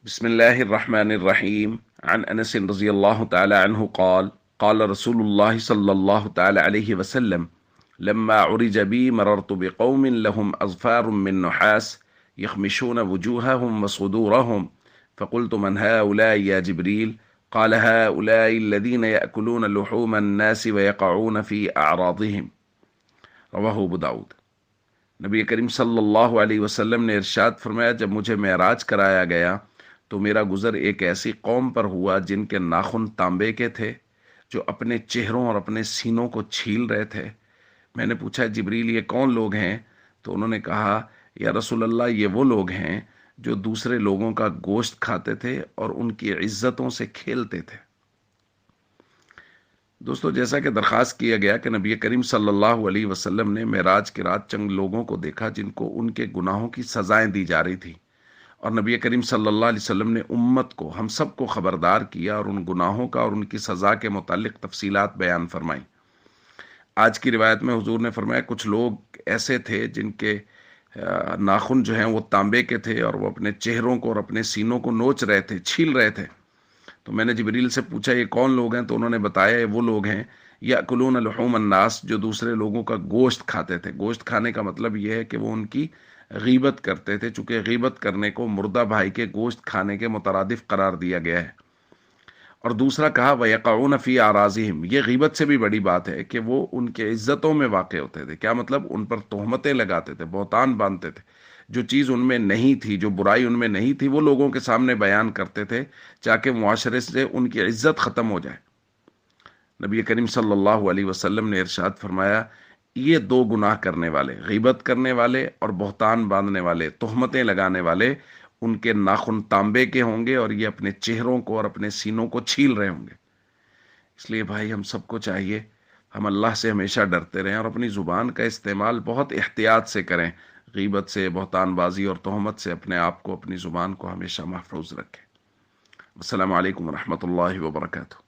بسم الله الرحمن الرحيم عن أنس رضي الله تعالى عنه قال قال رسول الله صلى الله تعالى عليه وسلم لما عرج بي مررت بقوم لهم أظفار من نحاس يخمشون وجوههم وصدورهم فقلت من هؤلاء يا جبريل قال هؤلاء الذين يأكلون لحوم الناس ويقعون في أعراضهم رواہ ابو داؤد۔ نبی کریم صلی اللہ علیہ وسلم نے ارشاد فرمایا، جب مجھے معراج کرایا گیا تو میرا گزر ایک ایسی قوم پر ہوا جن کے ناخن تانبے کے تھے، جو اپنے چہروں اور اپنے سینوں کو چھیل رہے تھے۔ میں نے پوچھا جبریل یہ کون لوگ ہیں؟ تو انہوں نے کہا یا رسول اللہ یہ وہ لوگ ہیں جو دوسرے لوگوں کا گوشت کھاتے تھے اور ان کی عزتوں سے کھیلتے تھے۔ دوستو، جیسا کہ درخواست کیا گیا کہ نبی کریم صلی اللہ علیہ وسلم نے معراج کی رات چند لوگوں کو دیکھا جن کو ان کے گناہوں کی سزائیں دی جا رہی تھی، اور نبی کریم صلی اللہ علیہ وسلم نے امت کو، ہم سب کو خبردار کیا اور ان گناہوں کا اور ان کی سزا کے متعلق تفصیلات بیان فرمائی۔ آج کی روایت میں حضور نے فرمایا کچھ لوگ ایسے تھے جن کے ناخن جو ہیں وہ تانبے کے تھے اور وہ اپنے چہروں کو اور اپنے سینوں کو نوچ رہے تھے، چھیل رہے تھے۔ تو میں نے جبریل سے پوچھا یہ کون لوگ ہیں؟ تو انہوں نے بتایا یہ وہ لوگ ہیں یأکلون لحوم الناس، جو دوسرے لوگوں کا گوشت کھاتے تھے۔ گوشت کھانے کا مطلب یہ ہے کہ وہ ان کی غیبت کرتے تھے، چونکہ غیبت کرنے کو مردہ بھائی کے گوشت کھانے کے مترادف قرار دیا گیا ہے۔ اور دوسرا کہا وَيَقَعُونَ فِي أَعْرَاضِهِمْ، یہ غیبت سے بھی بڑی بات ہے کہ وہ ان کے عزتوں میں واقع ہوتے تھے۔ کیا مطلب؟ ان پر تہمتیں لگاتے تھے، بہتان باندھتے تھے، جو چیز ان میں نہیں تھی، جو برائی ان میں نہیں تھی، وہ لوگوں کے سامنے بیان کرتے تھے تاکہ معاشرے سے ان کی عزت ختم ہو جائے۔ نبی کریم صلی اللہ علیہ وسلم نے ارشاد فرمایا یہ دو گناہ کرنے والے، غیبت کرنے والے اور بہتان باندھنے والے، تہمتیں لگانے والے، ان کے ناخن تانبے کے ہوں گے اور یہ اپنے چہروں کو اور اپنے سینوں کو چھیل رہے ہوں گے۔ اس لیے بھائی ہم سب کو چاہیے ہم اللہ سے ہمیشہ ڈرتے رہیں اور اپنی زبان کا استعمال بہت احتیاط سے کریں۔ غیبت سے، بہتان بازی اور تہمت سے اپنے آپ کو، اپنی زبان کو ہمیشہ محفوظ رکھیں۔ السلام علیکم ورحمۃ اللہ وبرکاتہ۔